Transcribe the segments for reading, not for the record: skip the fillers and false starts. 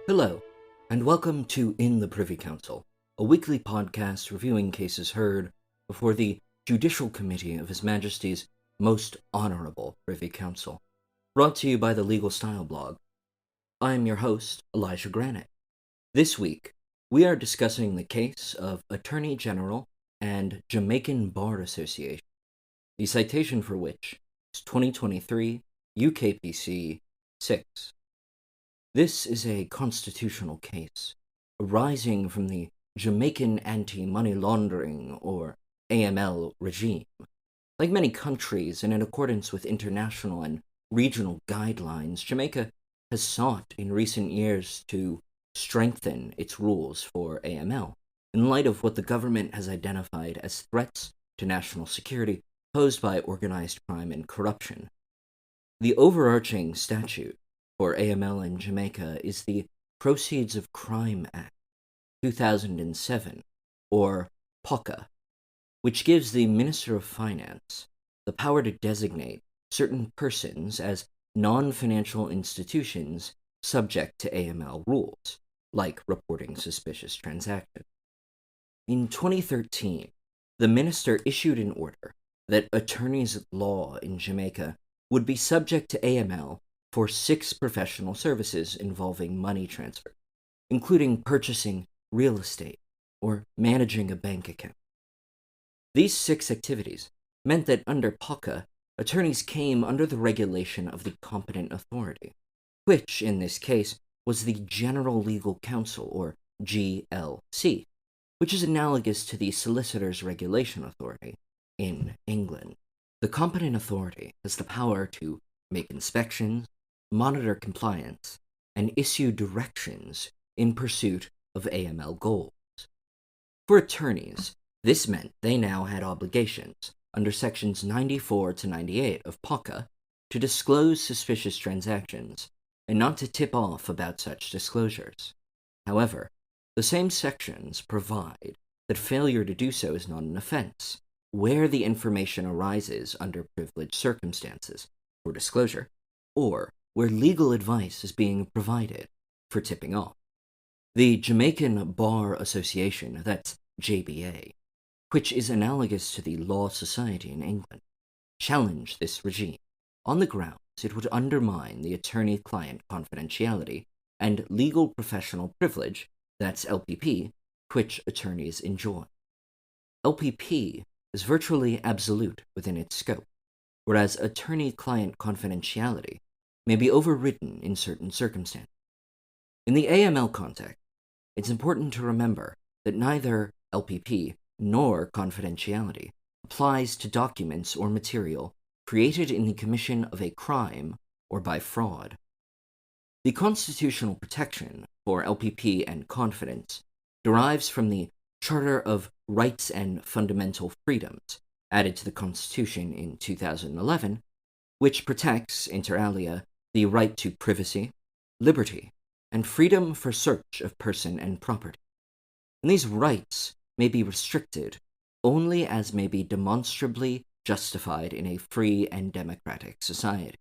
Hello, and welcome to In the Privy Council, a weekly podcast reviewing cases heard before the Judicial Committee of His Majesty's Most Honourable Privy Council, brought to you by the Legal Style blog. I am your host, Elijah Granite. This week, we are discussing the case of Attorney General and Jamaican Bar Association, the citation for which is 2023 UKPC 6. This is a constitutional case arising from the Jamaican anti-money laundering, or AML, regime. Like many countries, and in accordance with international and regional guidelines, Jamaica has sought in recent years to strengthen its rules for AML in light of what the government has identified as threats to national security posed by organized crime and corruption. The overarching statute for AML in Jamaica is the Proceeds of Crime Act 2007, or POCA, which gives the Minister of Finance the power to designate certain persons as non-financial institutions subject to AML rules, like reporting suspicious transactions. In 2013, the minister issued an order that attorneys at law in Jamaica would be subject to AML for 6 professional services involving money transfer, including purchasing real estate or managing a bank account. These 6 activities meant that under POCA, attorneys came under the regulation of the competent authority, which, in this case, was the General Legal Counsel, or GLC, which is analogous to the Solicitors Regulation Authority in England. The competent authority has the power to make inspections, monitor compliance, and issue directions in pursuit of AML goals. For attorneys, this meant they now had obligations under sections 94 to 98 of POCA to disclose suspicious transactions and not to tip off about such disclosures. However, the same sections provide that failure to do so is not an offense where the information arises under privileged circumstances for disclosure, or where legal advice is being provided for tipping off. The Jamaican Bar Association, that's JBA, which is analogous to the Law Society in England, challenged this regime on the grounds it would undermine the attorney-client confidentiality and legal professional privilege, that's LPP, which attorneys enjoy. LPP is virtually absolute within its scope, whereas attorney-client confidentiality may be overridden in certain circumstances. In the AML context, it's important to remember that neither LPP nor confidentiality applies to documents or material created in the commission of a crime or by fraud. The constitutional protection for LPP and confidence derives from the Charter of Rights and Fundamental Freedoms, added to the Constitution in 2011, which protects, inter alia, the right to privacy, liberty, and freedom for search of person and property. And these rights may be restricted only as may be demonstrably justified in a free and democratic society.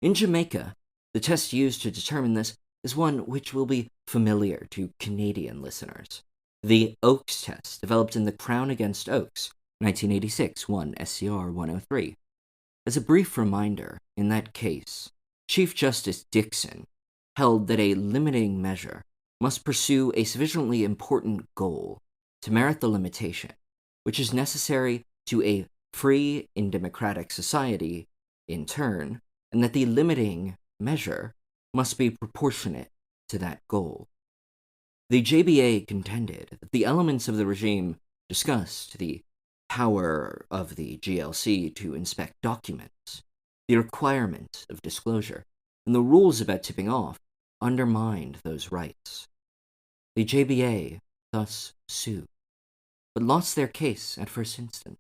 In Jamaica, the test used to determine this is one which will be familiar to Canadian listeners. The Oakes test, developed in the Crown against Oakes, 1986, 1 SCR 103. As a brief reminder, in that case, Chief Justice Dixon held that a limiting measure must pursue a sufficiently important goal to merit the limitation, which is necessary to a free and democratic society in turn, and that the limiting measure must be proportionate to that goal. The JBA contended that the elements of the regime discussed, the power of the GLC to inspect documents, the requirement of disclosure, and the rules about tipping off undermined those rights. The JBA thus sued, but lost their case at first instance,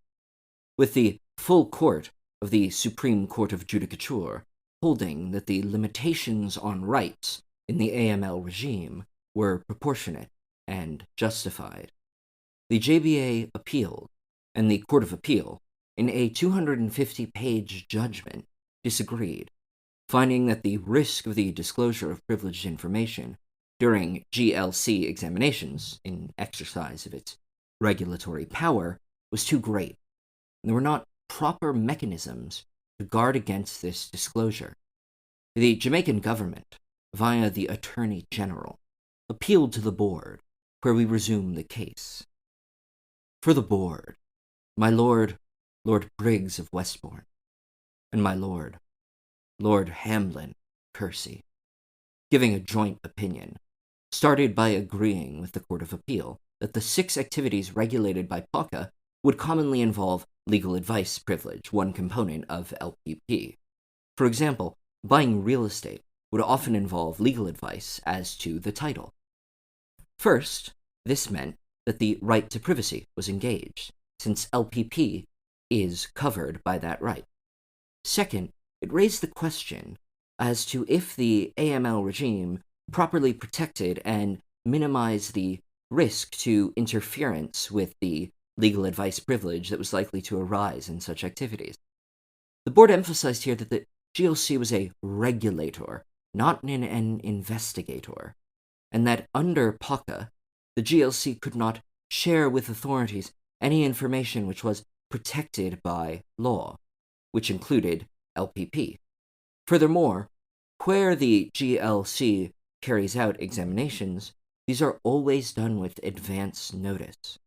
with the full court of the Supreme Court of Judicature holding that the limitations on rights in the AML regime were proportionate and justified. The JBA appealed, and the Court of Appeal, in a 250-page judgment, disagreed, finding that the risk of the disclosure of privileged information during GLC examinations, in exercise of its regulatory power, was too great. There were not proper mechanisms to guard against this disclosure. The Jamaican government, via the Attorney General, appealed to the board, where we resume the case. For the board, my Lord Briggs of Westbourne, and my Lord Hamlin Kersey, giving a joint opinion, started by agreeing with the Court of Appeal that the 6 activities regulated by POCA would commonly involve legal advice privilege, one component of LPP. For example, buying real estate would often involve legal advice as to the title. First, this meant that the right to privacy was engaged, since LPP is covered by that right. Second, it raised the question as to if the AML regime properly protected and minimized the risk to interference with the legal advice privilege that was likely to arise in such activities. The board emphasized here that the GLC was a regulator, not an investigator, and that under POCA, the GLC could not share with authorities any information which was protected by law, which included LPP. Furthermore, where the GLC carries out examinations, these are always done with advance notice,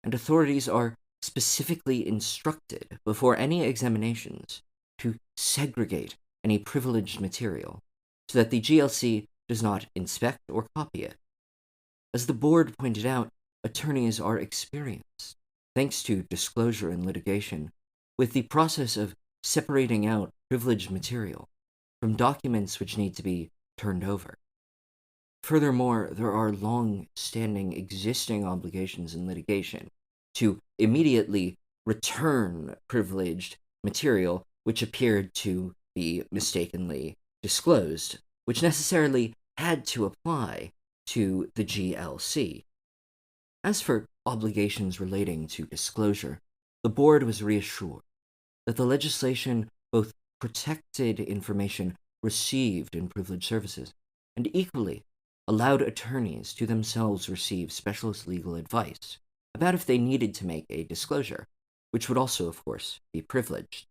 and authorities are specifically instructed before any examinations to segregate any privileged material so that the GLC does not inspect or copy it. As the board pointed out, attorneys are experienced, thanks to disclosure in litigation, with the process of separating out privileged material from documents which need to be turned over. Furthermore, there are long-standing existing obligations in litigation to immediately return privileged material which appeared to be mistakenly disclosed, which necessarily had to apply to the GLC. As for obligations relating to disclosure, the board was reassured that the legislation both protected information received in privileged services and equally allowed attorneys to themselves receive specialist legal advice about if they needed to make a disclosure, which would also, of course, be privileged.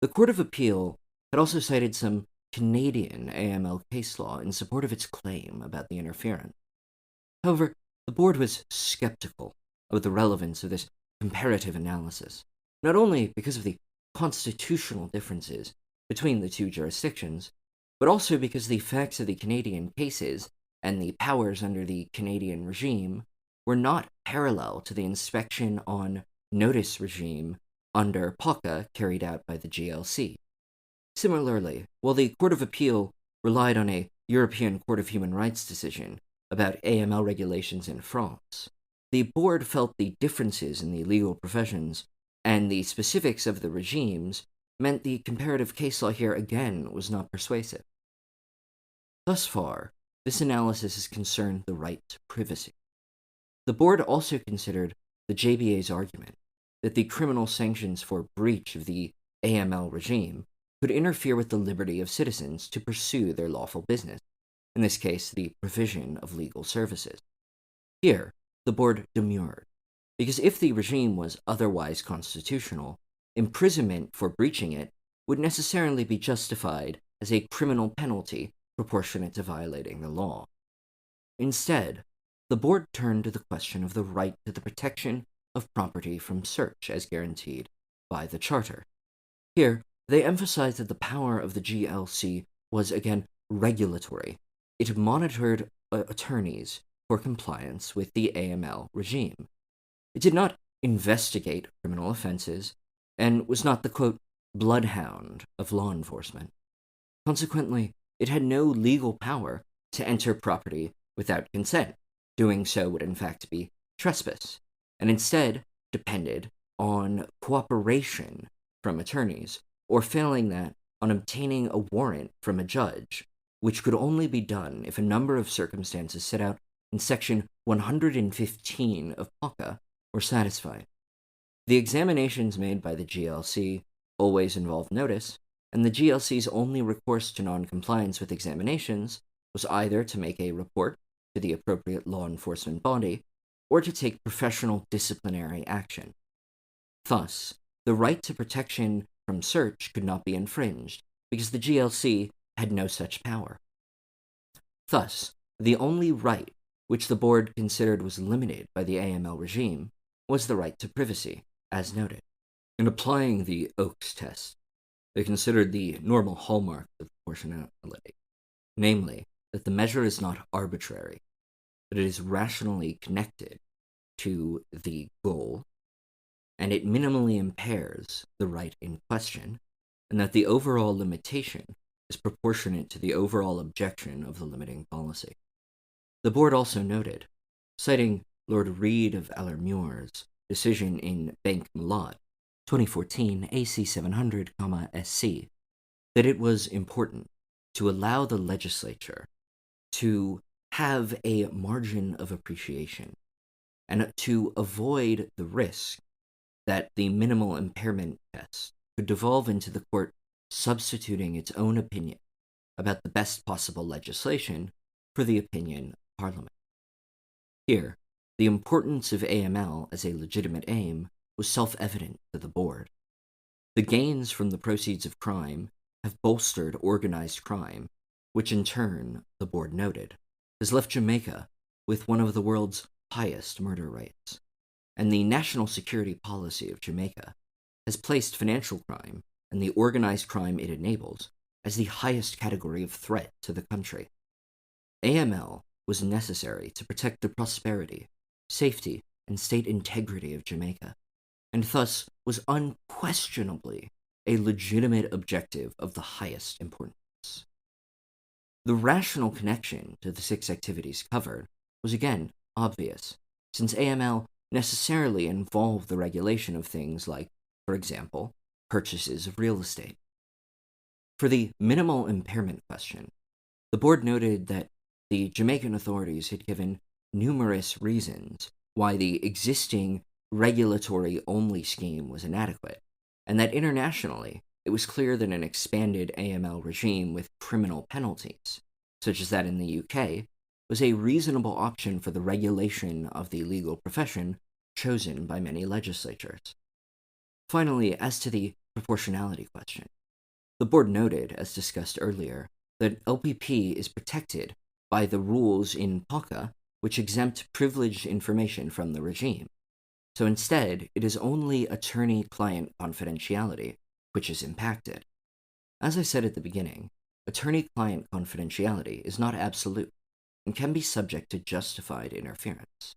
The Court of Appeal had also cited some Canadian AML case law in support of its claim about the interference. However, the board was skeptical of the relevance of this comparative analysis, not only because of the constitutional differences between the two jurisdictions, but also because the facts of the Canadian cases and the powers under the Canadian regime were not parallel to the inspection on notice regime under POCA carried out by the GLC. Similarly, while the Court of Appeal relied on a European Court of Human Rights decision about AML regulations in France, the board felt the differences in the legal professions and the specifics of the regimes meant the comparative case law here again was not persuasive. Thus far, this analysis has concerned the right to privacy. The board also considered the JBA's argument that the criminal sanctions for breach of the AML regime could interfere with the liberty of citizens to pursue their lawful business, in this case, the provision of legal services. Here, the board demurred, because if the regime was otherwise constitutional, imprisonment for breaching it would necessarily be justified as a criminal penalty proportionate to violating the law. Instead, the board turned to the question of the right to the protection of property from search as guaranteed by the Charter. Here, they emphasized that the power of the GLC was again regulatory. It monitored attorneys for compliance with the AML regime. It did not investigate criminal offenses and was not the, quote, bloodhound of law enforcement. Consequently, it had no legal power to enter property without consent. Doing so would in fact be trespass, and instead depended on cooperation from attorneys, or failing that, on obtaining a warrant from a judge, which could only be done if a number of circumstances set out in Section 115 of POCA were satisfied. The examinations made by the GLC always involved notice, and the GLC's only recourse to non-compliance with examinations was either to make a report to the appropriate law enforcement body or to take professional disciplinary action. Thus, the right to protection from search could not be infringed because the GLC had no such power. Thus, the only right which the board considered was limited by the AML regime was the right to privacy, as noted. In applying the Oakes test, they considered the normal hallmarks of proportionality, namely that the measure is not arbitrary, but it is rationally connected to the goal, and it minimally impairs the right in question, and that the overall limitation is proportionate to the overall objection of the limiting policy. The board also noted, citing Lord Reed of Allermuir's decision in Bank Malott, 2014 AC 700, SC, that it was important to allow the legislature to have a margin of appreciation and to avoid the risk that the minimal impairment test could devolve into the court substituting its own opinion about the best possible legislation for the opinion of Parliament. Here, the importance of AML as a legitimate aim was self-evident to the board. The gains from the proceeds of crime have bolstered organized crime, which in turn, the board noted, has left Jamaica with one of the world's highest murder rates. And the national security policy of Jamaica has placed financial crime and the organized crime it enables as the highest category of threat to the country. AML was necessary to protect the prosperity, safety, and state integrity of Jamaica, and thus was unquestionably a legitimate objective of the highest importance. The rational connection to the 6 activities covered was again obvious, since AML necessarily involved the regulation of things like, for example, purchases of real estate. For the minimal impairment question, the board noted that the Jamaican authorities had given numerous reasons why the existing regulatory-only scheme was inadequate, and that internationally it was clear that an expanded AML regime with criminal penalties, such as that in the UK, was a reasonable option for the regulation of the legal profession chosen by many legislatures. Finally, as to the proportionality question, the board noted, as discussed earlier, that LPP is protected by the rules in POCA which exempt privileged information from the regime. So instead, it is only attorney-client confidentiality which is impacted. As I said at the beginning, attorney-client confidentiality is not absolute and can be subject to justified interference.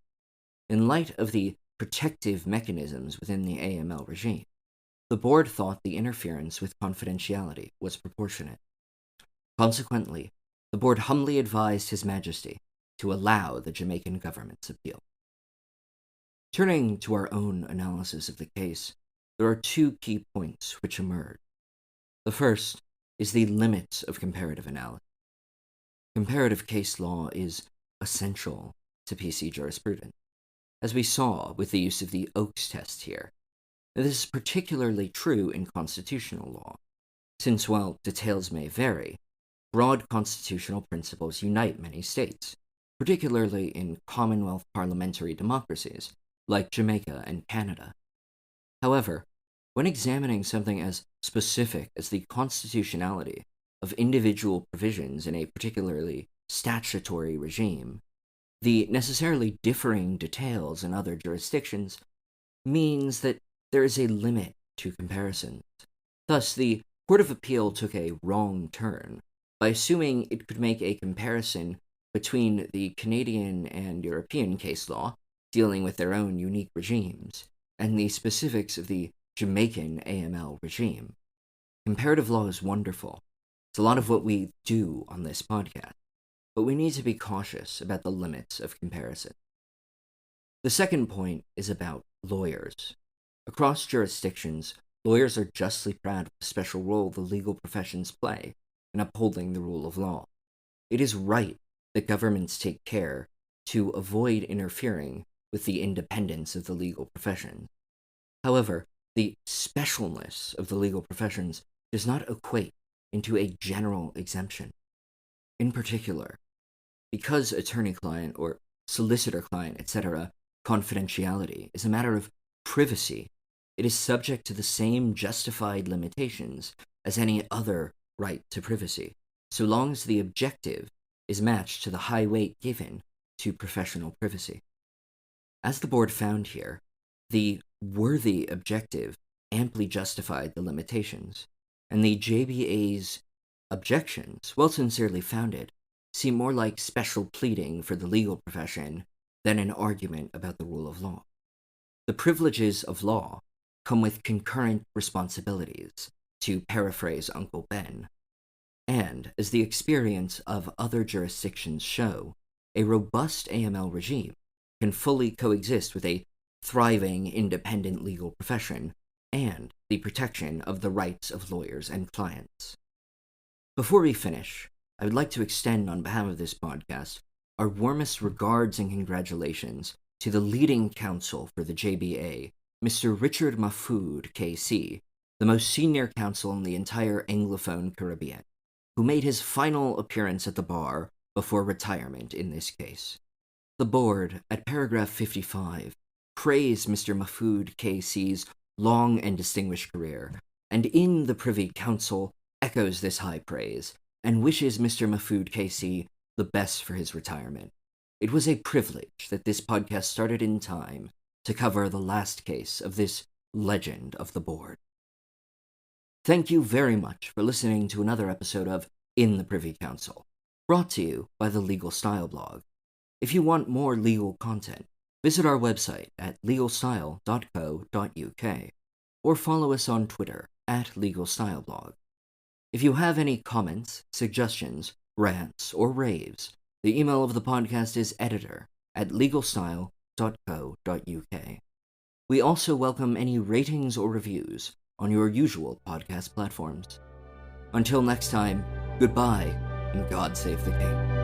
In light of the protective mechanisms within the AML regime, the board thought the interference with confidentiality was proportionate. Consequently, the board humbly advised His Majesty to allow the Jamaican government's appeal. Turning to our own analysis of the case, there are 2 key points which emerge. The first is the limits of comparative analysis. Comparative case law is essential to PC jurisprudence, as we saw with the use of the Oakes test here. This is particularly true in constitutional law, since while details may vary, broad constitutional principles unite many states, particularly in Commonwealth parliamentary democracies like Jamaica and Canada. However, when examining something as specific as the constitutionality of individual provisions in a particularly statutory regime, the necessarily differing details in other jurisdictions means that there is a limit to comparisons. Thus, the Court of Appeal took a wrong turn by assuming it could make a comparison between the Canadian and European case law, dealing with their own unique regimes, and the specifics of the Jamaican AML regime. Comparative law is wonderful. It's a lot of what we do on this podcast, but we need to be cautious about the limits of comparison. The second point is about lawyers. Across jurisdictions, lawyers are justly proud of the special role the legal professions play in upholding the rule of law. It is right that governments take care to avoid interfering with the independence of the legal profession. However, the specialness of the legal professions does not equate into a general exemption. In particular, Because attorney-client or solicitor-client, etc., confidentiality is a matter of privacy, it is subject to the same justified limitations as any other right to privacy, so long as the objective is matched to the high weight given to professional privacy. As the board found here, the worthy objective amply justified the limitations, and the JBA's objections, while sincerely founded, seem more like special pleading for the legal profession than an argument about the rule of law. The privileges of law come with concurrent responsibilities, to paraphrase Uncle Ben, and, as the experience of other jurisdictions show, a robust AML regime can fully coexist with a thriving independent legal profession and the protection of the rights of lawyers and clients. Before we finish, I would like to extend on behalf of this podcast our warmest regards and congratulations to the leading counsel for the JBA, Mr. Richard Mahfood, KC, the most senior counsel in the entire Anglophone Caribbean, who made his final appearance at the bar before retirement in this case. The board, at paragraph 55, praised Mr. Mahfood, KC's long and distinguished career, and in the Privy Council echoes this high praise and wishes Mr. Mahfood, KC, the best for his retirement. It was a privilege that this podcast started in time to cover the last case of this legend of the board. Thank you very much for listening to another episode of In the Privy Council, brought to you by the Legal Style blog. If you want more legal content, visit our website at legalstyle.co.uk or follow us on Twitter at legalstyleblog. If you have any comments, suggestions, rants, or raves, the email of the podcast is editor@legalstyle.co.uk. We also welcome any ratings or reviews on your usual podcast platforms. Until next time, goodbye, and God save the King.